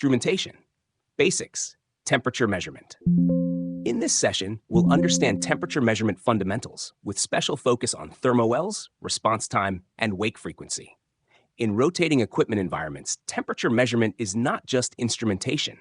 Instrumentation. Basics, temperature measurement. In this session, we'll understand temperature measurement fundamentals with special focus on thermowells, response time, and wake frequency. In rotating equipment environments, temperature measurement is not just instrumentation.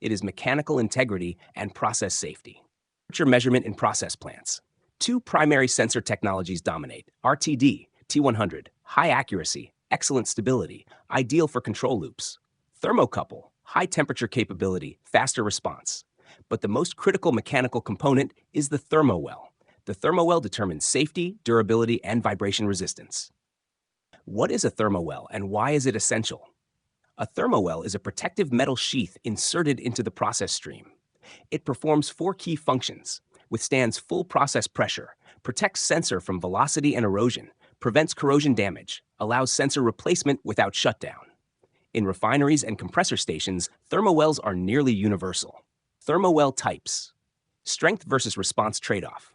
It is mechanical integrity and process safety. Temperature measurement in process plants. Two primary sensor technologies dominate: RTD, T100, high accuracy, excellent stability, ideal for control loops; Thermocouple, high temperature capability, faster response. But the most critical mechanical component is the Thermowell. The Thermowell determines safety, durability, and vibration resistance. What is a Thermowell and why is it essential? A Thermowell is a protective metal sheath inserted into the process stream. It performs four key functions: withstands full process pressure, protects sensor from velocity and erosion, prevents corrosion damage, allows sensor replacement without shutdown. In refineries and compressor stations, Thermowells are nearly universal. Thermowell types. Strength versus response trade-off.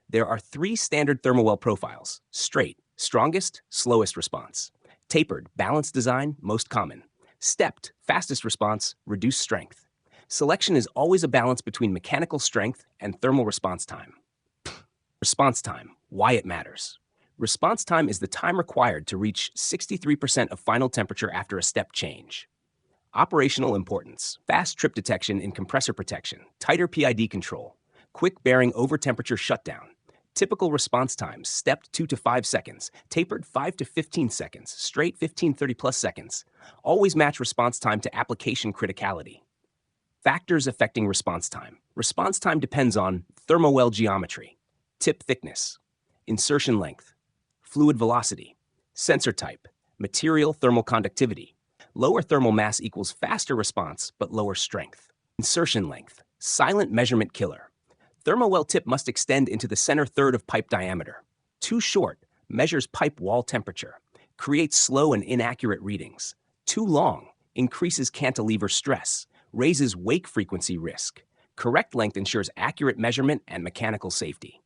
There are three standard Thermowell profiles: straight, strongest, slowest response; tapered, balanced design, most common; stepped, fastest response, reduced strength. Selection is always a balance between mechanical strength and thermal response time. Response time, why it matters. Response time is the time required to reach 63% of final temperature after a step change. Operational importance: fast trip detection in compressor protection, tighter PID control, quick bearing over temperature shutdown. Typical response times: stepped 2 to 5 seconds, tapered 5 to 15 seconds, straight 15-30 plus seconds. Always match response time to application criticality. Factors affecting response time. Response time depends on thermowell geometry, tip thickness, insertion length, fluid velocity, sensor type, material thermal conductivity. Lower thermal mass equals faster response but lower strength. Insertion length, silent measurement killer. Thermowell tip must extend into the center third of pipe diameter. Too short, measures pipe wall temperature, creates slow and inaccurate readings. Too long, increases cantilever stress, raises wake frequency risk. Correct length ensures accurate measurement and mechanical safety.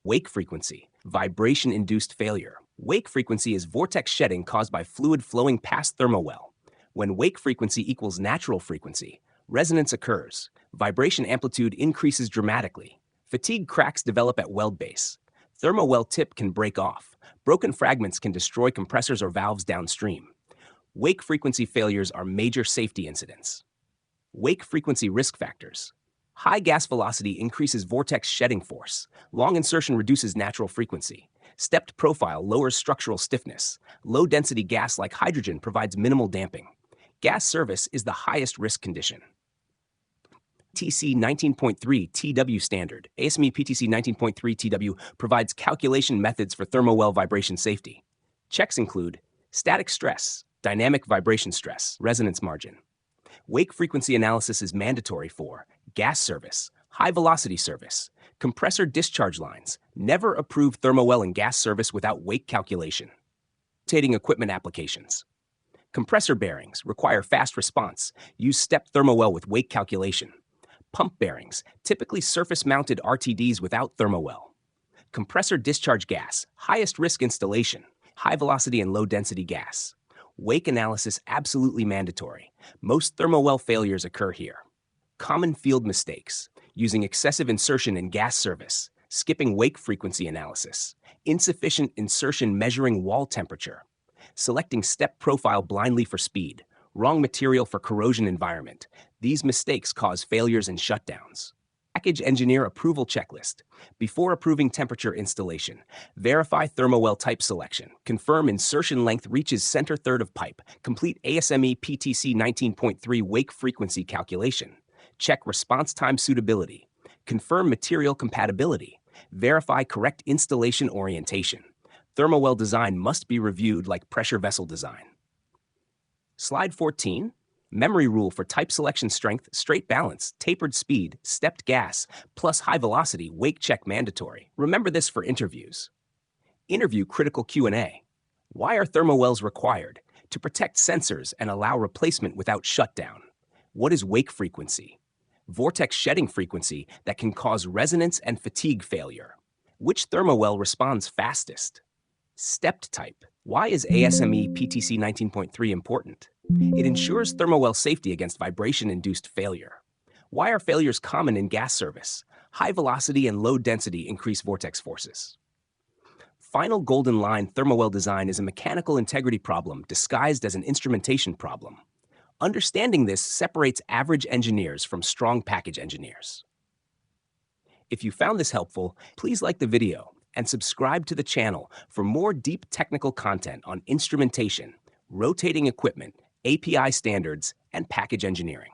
Wake frequency, vibration-induced failure. Wake frequency is vortex shedding caused by fluid flowing past thermowell. When wake frequency equals natural frequency, resonance occurs. Vibration amplitude increases dramatically. Fatigue cracks develop at weld base. Thermowell tip can break off. Broken fragments can destroy compressors or valves downstream. Wake frequency failures are major safety incidents. Wake frequency risk factors. High gas velocity increases vortex shedding force. Long insertion reduces natural frequency. Stepped profile lowers structural stiffness. Low-density gas like hydrogen provides minimal damping. Gas service is the highest risk condition. PTC 19.3 TW standard. ASME PTC 19.3 TW provides calculation methods for thermowell vibration safety. Checks include static stress, dynamic vibration stress, resonance margin. Wake frequency analysis is mandatory for gas service, high velocity service, compressor discharge lines. Never approve thermowell in gas service without wake calculation. Rotating equipment applications. Compressor bearings require fast response. Use stepped thermowell with wake calculation. Pump bearings, typically surface-mounted RTDs without thermowell. Compressor discharge gas, highest risk installation, high velocity and low density gas. Wake analysis absolutely mandatory. Most thermowell failures occur here. Common field mistakes: using excessive insertion in gas service, skipping wake frequency analysis, insufficient insertion measuring wall temperature, selecting step profile blindly for speed, wrong material for corrosion environment. These mistakes cause failures and shutdowns. Package engineer approval checklist. Before approving temperature installation, verify thermowell type selection. Confirm insertion length reaches center third of pipe. Complete ASME PTC 19.3 wake frequency calculation. Check response time suitability. Confirm material compatibility. Verify correct installation orientation. Thermowell design must be reviewed like pressure vessel design. Slide 14. Memory rule for type selection: strength, straight balance, tapered speed, stepped gas, plus high velocity, wake check mandatory. Remember this for interviews. Interview critical Q&A. Why are thermowells required? To protect sensors and allow replacement without shutdown. What is wake frequency? Vortex shedding frequency that can cause resonance and fatigue failure. Which thermowell responds fastest? Stepped type. Why is ASME PTC 19.3 important? It ensures Thermowell safety against vibration-induced failure. Why are failures common in gas service? High velocity and low density increase vortex forces. Final golden line Thermowell design is a mechanical integrity problem disguised as an instrumentation problem. Understanding this separates average engineers from strong package engineers. If you found this helpful, please like the video and subscribe to the channel for more deep technical content on instrumentation, rotating equipment, API standards, and package engineering.